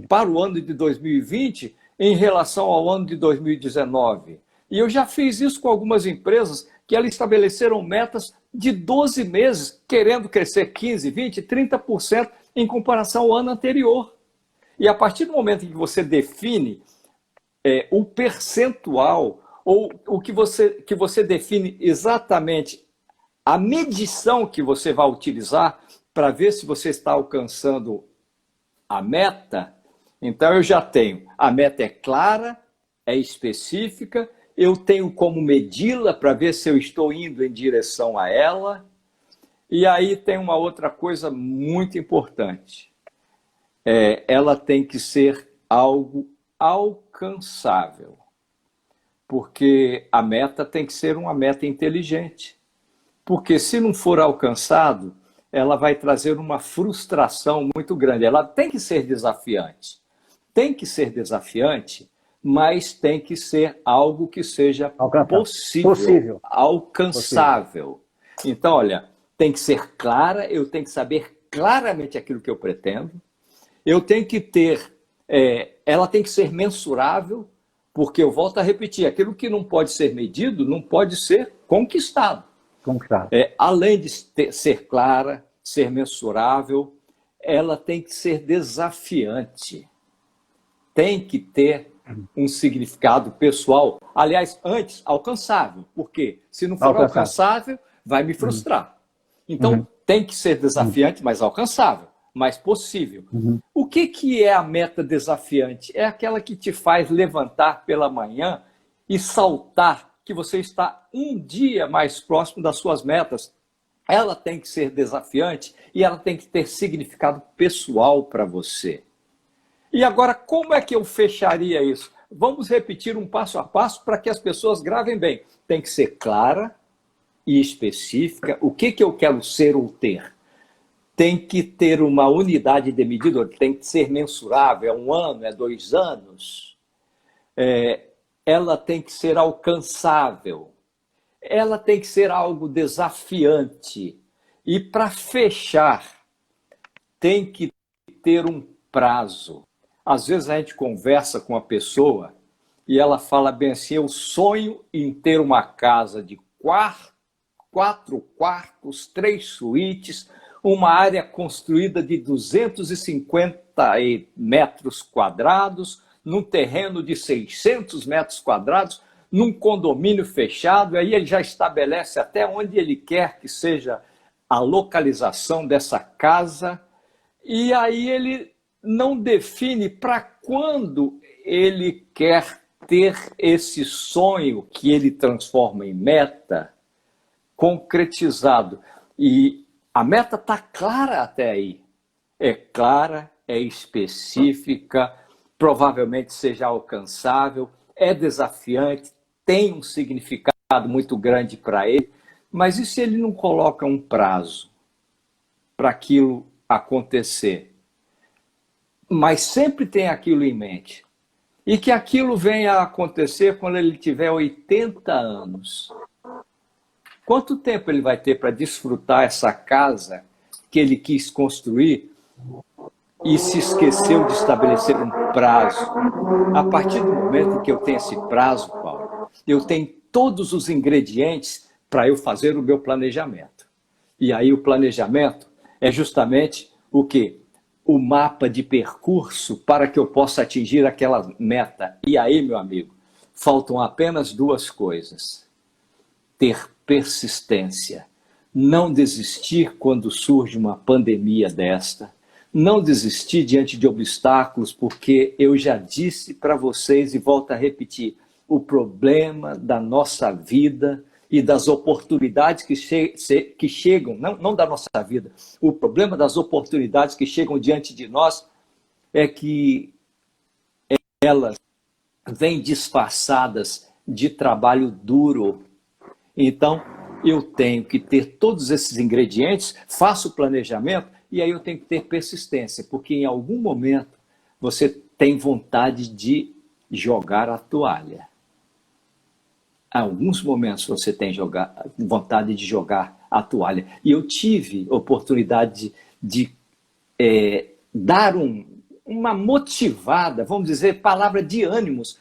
para o ano de 2020 em relação ao ano de 2019? E eu já fiz isso com algumas empresas que elas estabeleceram metas de 12 meses, querendo crescer 15%, 20%, 30% em comparação ao ano anterior. E a partir do momento em que você define o percentual, ou o que você define exatamente a medição que você vai utilizar para ver se você está alcançando a meta, então eu já tenho. A meta é clara, é específica, eu tenho como medi-la para ver se eu estou indo em direção a ela. E aí tem uma outra coisa muito importante. Ela tem que ser algo alcançável, porque a meta tem que ser uma meta inteligente, porque se não for alcançado, ela vai trazer uma frustração muito grande. Ela tem que ser desafiante, mas tem que ser algo que seja possível, alcançável. Então, olha, tem que ser clara, eu tenho que saber claramente aquilo que eu pretendo, eu tenho que ter, ela tem que ser mensurável, porque eu volto a repetir, aquilo que não pode ser medido não pode ser conquistado. Além de ser clara, ser mensurável, ela tem que ser desafiante. Tem que ter um significado pessoal. Aliás, antes, alcançável. Por quê? Se não for alcançável, vai me frustrar. Então, tem que ser desafiante, mas alcançável, mas possível. O que é a meta desafiante? É aquela que te faz levantar pela manhã e saltar, que você está um dia mais próximo das suas metas. Ela tem que ser desafiante e ela tem que ter significado pessoal para você. E agora, como é que eu fecharia isso? Vamos repetir um passo a passo para que as pessoas gravem bem. Tem que ser clara e específica. O que eu quero ser ou ter? Tem que ter uma unidade de medida, tem que ser mensurável, é 1 ano, é 2 anos. Ela tem que ser alcançável. Ela tem que ser algo desafiante. E para fechar, tem que ter um prazo. Às vezes a gente conversa com a pessoa e ela fala bem assim, eu sonho em ter uma casa de 4 quartos, 3 suítes, uma área construída de 250 metros quadrados, num terreno de 600 metros quadrados, num condomínio fechado, aí ele já estabelece até onde ele quer que seja a localização dessa casa, e aí ele não define para quando ele quer ter esse sonho que ele transforma em meta concretizado. E a meta está clara até aí. É clara, é específica, provavelmente seja alcançável, é desafiante, tem um significado muito grande para ele, mas e se ele não coloca um prazo para aquilo acontecer? Mas sempre tem aquilo em mente. E que aquilo venha a acontecer quando ele tiver 80 anos. Quanto tempo ele vai ter para desfrutar essa casa que ele quis construir e se esqueceu de estabelecer um prazo? A partir do momento que eu tenho esse prazo, Paulo, eu tenho todos os ingredientes para eu fazer o meu planejamento. E aí o planejamento é justamente o quê? O mapa de percurso para que eu possa atingir aquela meta. E aí, meu amigo, faltam apenas 2 coisas. Ter persistência. Não desistir quando surge uma pandemia desta. Não desistir diante de obstáculos, porque eu já disse para vocês e volto a repetir, o problema da nossa vida e das oportunidades que chegam, não da nossa vida, o problema das oportunidades que chegam diante de nós é que elas vêm disfarçadas de trabalho duro. Então, eu tenho que ter todos esses ingredientes, faço o planejamento E aí eu tenho que ter persistência, porque em algum momento você tem vontade de jogar a toalha. Em alguns momentos você tem vontade de jogar a toalha. E eu tive oportunidade de dar uma motivada, vamos dizer, palavra de ânimos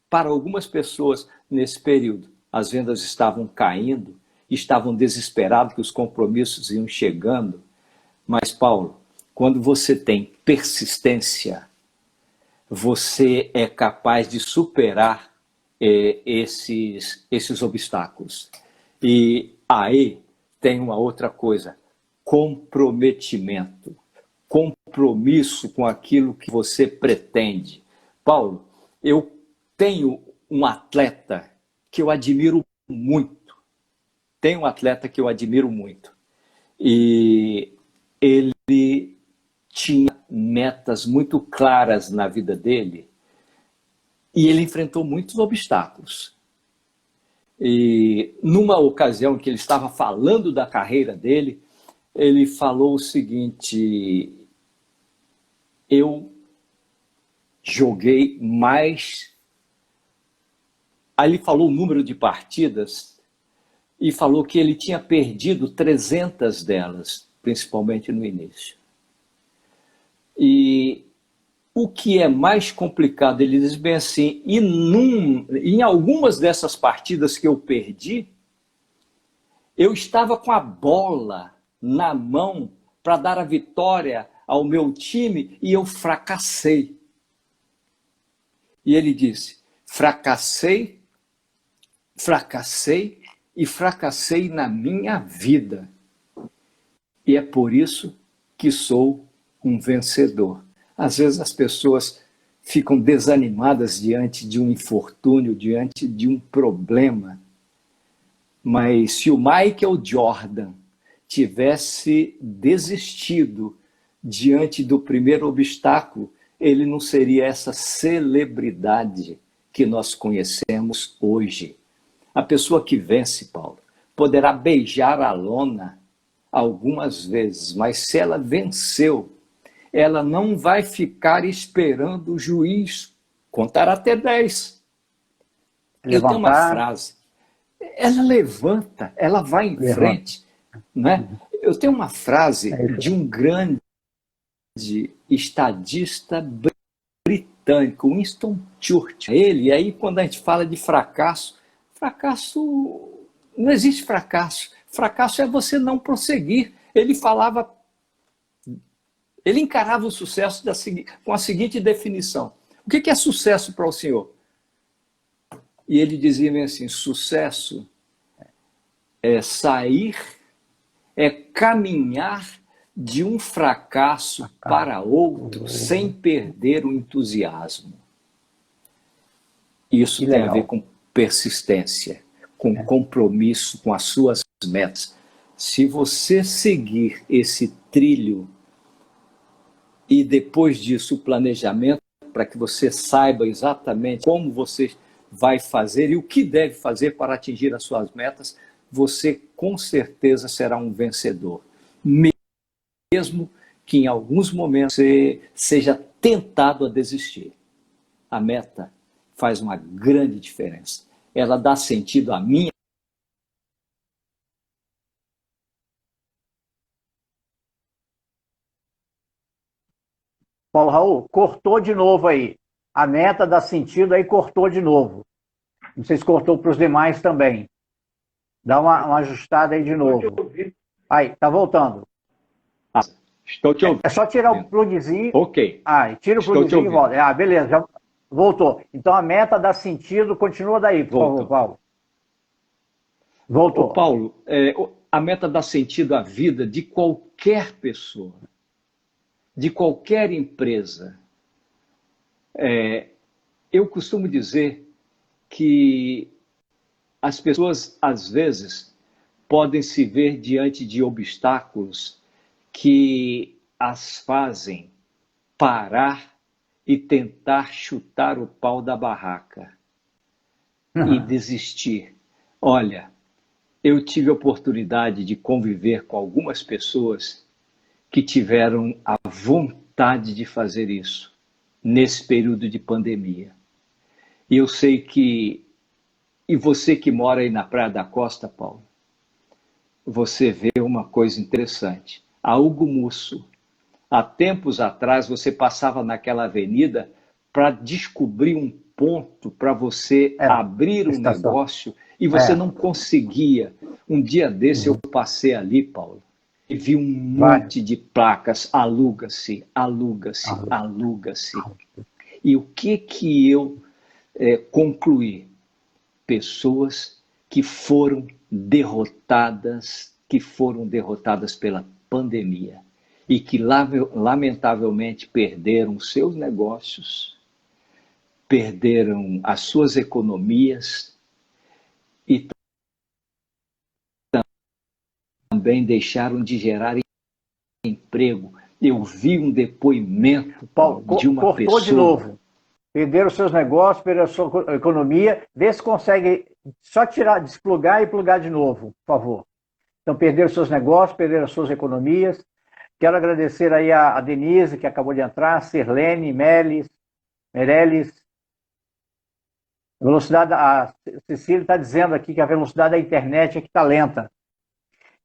para algumas pessoas nesse período. As vendas estavam caindo, estavam desesperados que os compromissos iam chegando. Mas, Paulo, quando você tem persistência, você é capaz de superar esses obstáculos. E aí tem uma outra coisa, comprometimento, compromisso com aquilo que você pretende. Paulo, eu tenho um atleta que eu admiro muito. Tenho um atleta que eu admiro muito. E ele tinha metas muito claras na vida dele e ele enfrentou muitos obstáculos. E numa ocasião que ele estava falando da carreira dele, ele falou o seguinte: eu joguei mais... Aí ele falou o número de partidas e falou que ele tinha perdido 300 delas, principalmente no início. E o que é mais complicado, ele diz bem assim, em algumas dessas partidas que eu perdi, eu estava com a bola na mão para dar a vitória ao meu time e eu fracassei. E ele disse, fracassei e fracassei na minha vida. E é por isso que sou um vencedor. Às vezes as pessoas ficam desanimadas diante de um infortúnio, diante de um problema. Mas se o Michael Jordan tivesse desistido diante do primeiro obstáculo, ele não seria essa celebridade que nós conhecemos hoje. A pessoa que vence, Paulo, poderá beijar a lona algumas vezes, mas se ela venceu, ela não vai ficar esperando o juiz contar até 10. Eu tenho uma frase, ela levanta, ela vai em frente. Né? Eu tenho uma frase de um grande estadista britânico, Winston Churchill. E aí quando a gente fala de fracasso, não existe fracasso. Fracasso é você não prosseguir. Ele encarava o sucesso com a seguinte definição. O que é sucesso para o senhor? E ele dizia assim, sucesso é caminhar de um fracasso para outro sem perder o entusiasmo. Isso tem a ver com persistência, com compromisso com as suas metas. Se você seguir esse trilho e depois disso o planejamento, para que você saiba exatamente como você vai fazer e o que deve fazer para atingir as suas metas, você com certeza será um vencedor. Mesmo que em alguns momentos você seja tentado a desistir. A meta faz uma grande diferença. Ela dá sentido à minha. Paulo Raul, cortou de novo aí. A meta dá sentido, aí cortou de novo. Não sei se cortou para os demais também. Dá uma ajustada aí de novo. Aí, tá voltando. Estou te ouvindo. É só tirar o plugzinho. Ok. Tira o plugzinho e volta. Beleza, já voltou. Então a meta dá sentido, continua daí, por favor, Paulo. Voltou. Paulo, a meta dá sentido à vida de qualquer pessoa, de qualquer empresa. Eu costumo dizer que as pessoas, às vezes, podem se ver diante de obstáculos que as fazem parar e tentar chutar o pau da barraca e desistir. Olha, eu tive a oportunidade de conviver com algumas pessoas que tiveram a vontade de fazer isso nesse período de pandemia. E eu sei que, e você que mora aí na Praia da Costa, Paulo, você vê uma coisa interessante. A Hugo Musso, há tempos atrás, você passava naquela avenida para descobrir um ponto para você abrir um negócio e você não conseguia. Um dia desse eu passei ali, Paulo, e vi um monte de placas, aluga-se, aluga-se, aluga-se. E o que eu concluí? Pessoas que foram derrotadas pela pandemia e que lamentavelmente perderam seus negócios, perderam as suas economias e também deixaram de gerar emprego. Eu vi um depoimento, Paulo, de uma pessoa... Cortou de novo. Perderam seus negócios, perderam a sua economia. Vê se consegue só tirar, desplugar e plugar de novo, por favor. Então, perderam seus negócios, perderam as suas economias. Quero agradecer aí a Denise, que acabou de entrar, a Sirlene, Meirelles. A Cecília está dizendo aqui que a velocidade da internet é que está lenta.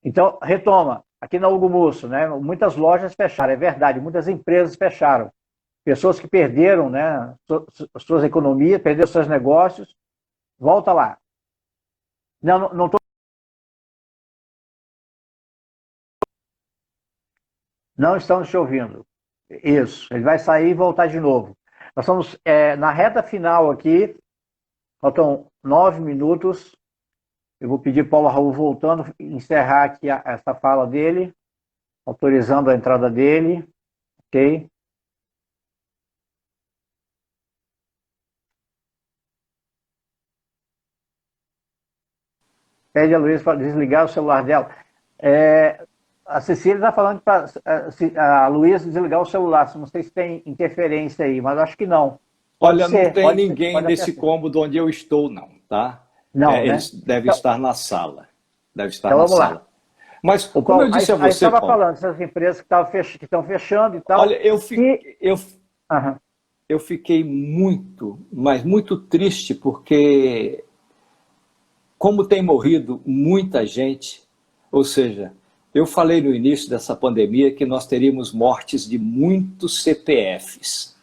Então, retoma. Aqui na Hugo Musso, né, muitas lojas fecharam, é verdade, muitas empresas fecharam. Pessoas que perderam, né, suas economias, perderam seus negócios. Volta lá. Não estou... Não estamos te ouvindo. Isso, ele vai sair e voltar de novo. Nós estamos na reta final aqui, faltam 9 minutos. Eu vou pedir para o Paulo Raul voltando, encerrar aqui essa fala dele, autorizando a entrada dele. Ok? Pede a Luísa para desligar o celular dela. A Cecília está falando para a Luísa desligar o celular. Não sei se tem interferência aí, mas acho que não. Olha, não tem ninguém nesse cômodo onde eu estou, não, tá? Não, eles devem estar na sala. Deve estar então, na vamos sala. Lá. Mas, como eu disse a você, estava falando dessas empresas que estão fechando e tal. Olha, eu fiquei muito, mas muito triste, porque como tem morrido muita gente, ou seja, eu falei no início dessa pandemia que nós teríamos mortes de muitos CPFs,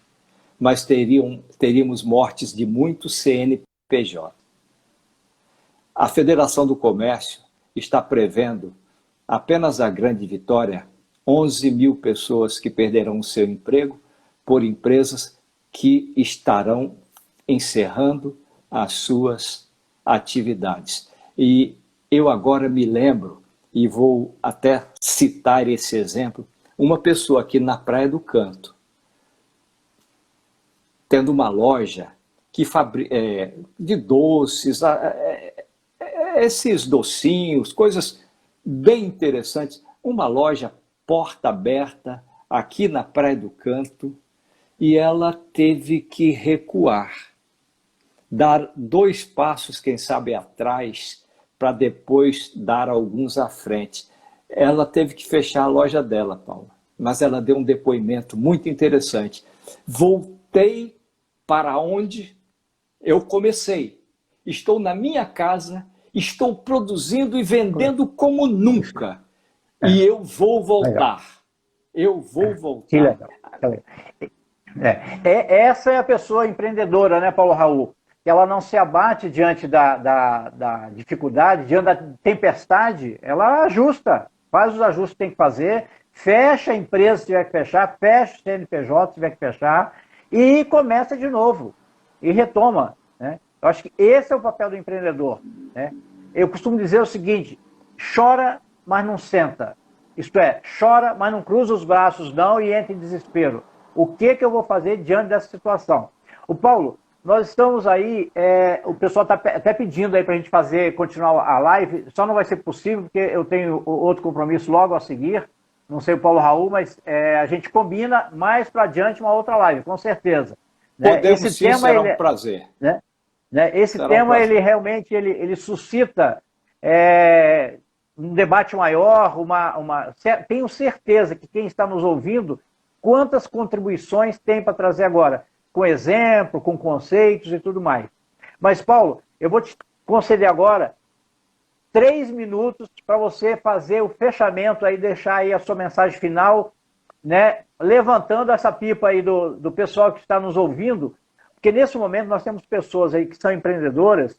mas teríamos mortes de muitos CNPJ. A Federação do Comércio está prevendo, apenas a Grande Vitória, 11 mil pessoas que perderão o seu emprego por empresas que estarão encerrando as suas atividades. E eu agora me lembro, e vou até citar esse exemplo, uma pessoa aqui na Praia do Canto, tendo uma loja que de doces, esses docinhos, coisas bem interessantes, uma loja porta aberta aqui na Praia do Canto, e ela teve que recuar, dar 2 passos, quem sabe, atrás, para depois dar alguns à frente. Ela teve que fechar a loja dela, Paula, mas ela deu um depoimento muito interessante. Voltei para onde eu comecei. Estou na minha casa, estou produzindo e vendendo como nunca. E eu vou voltar. Legal. Eu vou voltar. Que legal. Essa é a pessoa empreendedora, né, Paulo Raul? Ela não se abate diante da dificuldade, diante da tempestade, ela ajusta, faz os ajustes que tem que fazer, fecha a empresa se tiver que fechar, fecha o CNPJ se tiver que fechar, e começa de novo, e retoma. Né? Eu acho que esse é o papel do empreendedor. Né? Eu costumo dizer o seguinte: chora, mas não senta. Isto é, chora, mas não cruza os braços não e entra em desespero. O que eu vou fazer diante dessa situação? O Paulo, nós estamos aí, o pessoal está até pedindo aí para a gente continuar a live, só não vai ser possível porque eu tenho outro compromisso logo a seguir, não sei o Paulo Raul, mas a gente combina mais para adiante uma outra live, com certeza. Podemos esse tema, será um prazer. Esse tema, ele realmente ele suscita um debate maior, tenho certeza que quem está nos ouvindo, quantas contribuições tem para trazer agora, com exemplo, com conceitos e tudo mais. Mas, Paulo, eu vou te conceder agora 3 minutos para você fazer o fechamento aí, deixar aí a sua mensagem final, né, levantando essa pipa aí do pessoal que está nos ouvindo, porque nesse momento nós temos pessoas aí que são empreendedoras.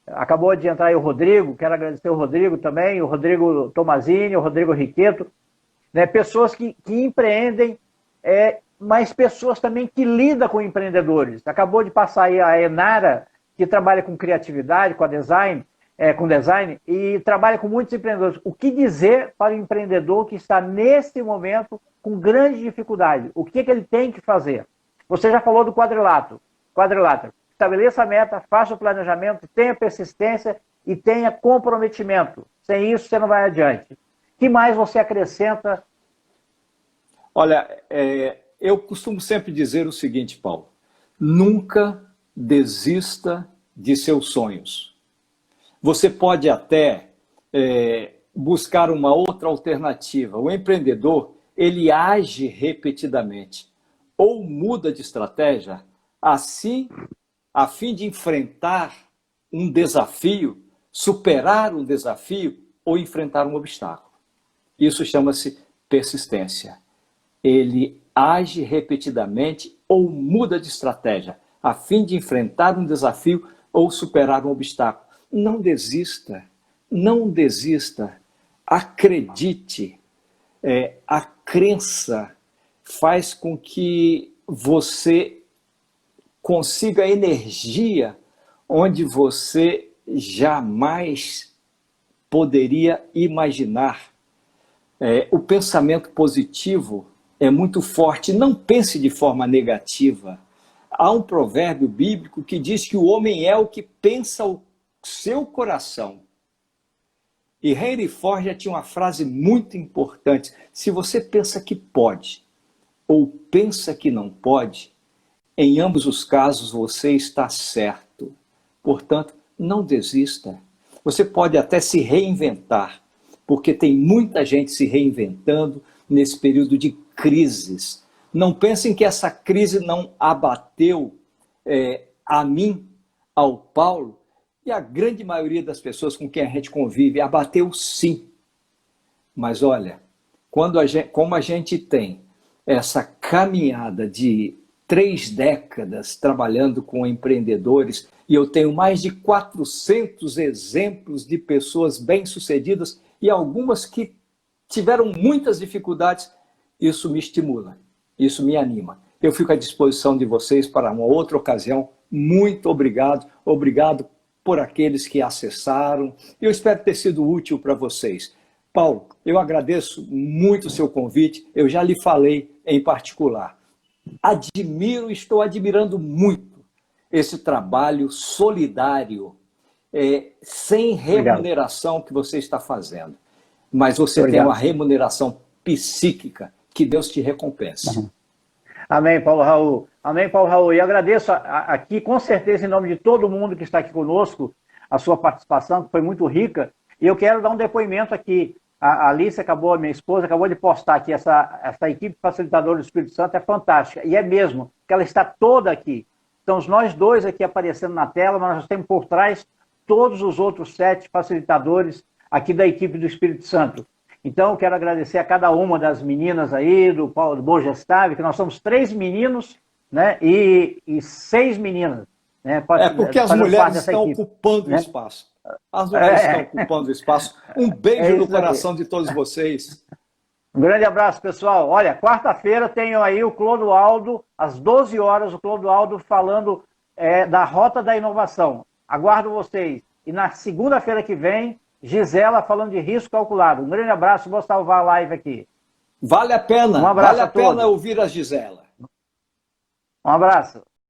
Acabou de entrar aí o Rodrigo, quero agradecer o Rodrigo também, o Rodrigo Tomazini, o Rodrigo Riqueto, né, pessoas que empreendem, mas pessoas também que lidam com empreendedores. Acabou de passar aí a Enara, que trabalha com criatividade, com design, e trabalha com muitos empreendedores. O que dizer para o empreendedor que está nesse momento com grande dificuldade? O que ele tem que fazer? Você já falou do quadrilátero. Estabeleça a meta, faça o planejamento, tenha persistência e tenha comprometimento. Sem isso, você não vai adiante. O que mais você acrescenta? Olha, eu costumo sempre dizer o seguinte, Paulo. Nunca desista de seus sonhos. Você pode até buscar uma outra alternativa. O empreendedor, ele age repetidamente ou muda de estratégia assim, a fim de enfrentar um desafio, superar um desafio ou enfrentar um obstáculo. Isso chama-se persistência. Ele age repetidamente ou muda de estratégia a fim de enfrentar um desafio ou superar um obstáculo. Não desista, não desista. Acredite. A crença faz com que você consiga energia onde você jamais poderia imaginar. O pensamento positivo é muito forte. Não pense de forma negativa. Há um provérbio bíblico que diz que o homem é o que pensa o seu coração. E Henry Ford já tinha uma frase muito importante. Se você pensa que pode ou pensa que não pode, em ambos os casos você está certo. Portanto, não desista. Você pode até se reinventar, porque tem muita gente se reinventando nesse período de crises. Não pensem que essa crise não abateu a mim, ao Paulo, e a grande maioria das pessoas com quem a gente convive. Abateu sim. Mas olha, como a gente tem essa caminhada de 3 décadas trabalhando com empreendedores, e eu tenho mais de 400 exemplos de pessoas bem-sucedidas e algumas que tiveram muitas dificuldades, isso me estimula, isso me anima. Eu fico à disposição de vocês para uma outra ocasião. Muito obrigado. Obrigado por aqueles que acessaram. Eu espero ter sido útil para vocês. Paulo, eu agradeço muito o seu convite. Eu já lhe falei em particular. Estou admirando muito esse trabalho solidário, sem remuneração que você está fazendo. Mas você tem uma remuneração psíquica. Que Deus te recompense. Uhum. Amém, Paulo Raul. Amém, Paulo Raul. E agradeço aqui, com certeza, em nome de todo mundo que está aqui conosco, a sua participação, que foi muito rica. E eu quero dar um depoimento aqui. A Alice minha esposa, acabou de postar aqui, essa equipe facilitadora do Espírito Santo é fantástica. E é mesmo, porque ela está toda aqui. Estamos nós dois aqui aparecendo na tela, mas nós temos por trás todos os outros 7 facilitadores aqui da equipe do Espírito Santo. Então, eu quero agradecer a cada uma das meninas aí, do Paulo do Bogestave, que nós somos 3 meninos, né, e 6 meninas. Né, porque as mulheres estão ocupando o espaço. As mulheres estão ocupando o espaço. Um beijo no coração de todos vocês. Um grande abraço, pessoal. Olha, quarta-feira tenho aí o Clodoaldo, às 12 horas, o Clodoaldo falando da Rota da Inovação. Aguardo vocês. E na segunda-feira que vem, Gisela falando de risco calculado. Um grande abraço, vou salvar a live aqui. Vale a pena, um abraço vale a pena ouvir a Gisela. Um abraço.